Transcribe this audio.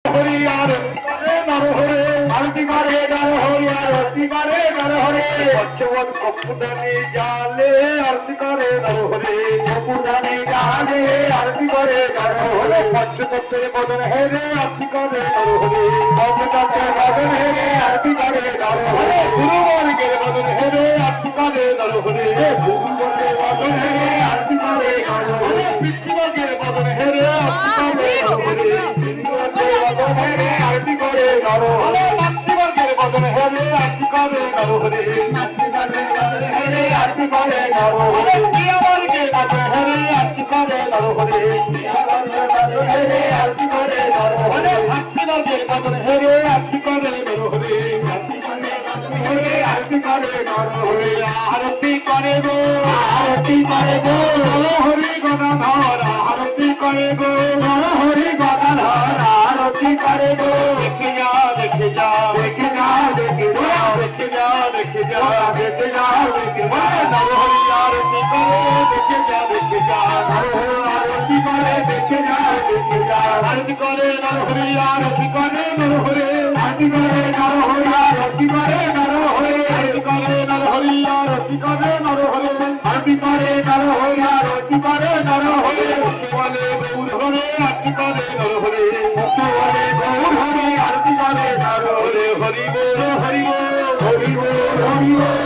হরি আরতি করে নর হরে আরতি করে নর হরি আরতি করে নর হরে পঞ্চবন কপুদানি জালে আরতি করে নর হরে কপুদানি জালে আরতি করে নর হরে পঞ্চতত্ত্বের বদন হেরে আরতি করে নর হরে পঞ্চতত্ত্বের বদন হেরে আরতি করে নর হরে গুরুবর্গের বদন হেরে আরতি করে নর হরে গুরুবর্গের বদন হেরে আরতি করে নর হরে বিষ্ণুবর্গের বদন হেরে আরতি করে নর হরে বদন হেরে আরতি করে নর হরে মাতৃবর্গের বদন হেরে আরতি করে নর হরে মাতৃবর্গের বদন হেরে আরতি করে নর হরে প্রিয়বর্গের বদন হেরে আরতি করে নর হরে প্রিয়বর্গের বদন হেরে আরতি করে নর হরে ভক্তিবর্গের বদন হেরে আরতি করে নর হরে ভক্তিবর্গের বদন হেরে আরতি করে নর হরে আরতি করে গো আরতি করে গো হরি গদাধর আরতি করে গো হরি গদাধর আরতি করে গো দেখে যা দেখে যা দেখে যা দেখে যা দেখে যা দেখে যা দেখে যা দেখে যা নর হরি আরতি করে দেখে যা দেখে যা নর হরি আরতি করে দেখে যা দেখে যা আরতি করে নর হরি আরতি করে নর হরি আরতি করে নর হরি আরতি করে নর হরি আরতি করে নর হরি আরতি করে নর হরি আরতি করে নর হরি আরতি করে নর হরি বলে গৌর হরে আরতি করে নর হরি বলে গৌর হরে আরতি করে নর হরি হরি বল হরি বল হরি বল হরি বল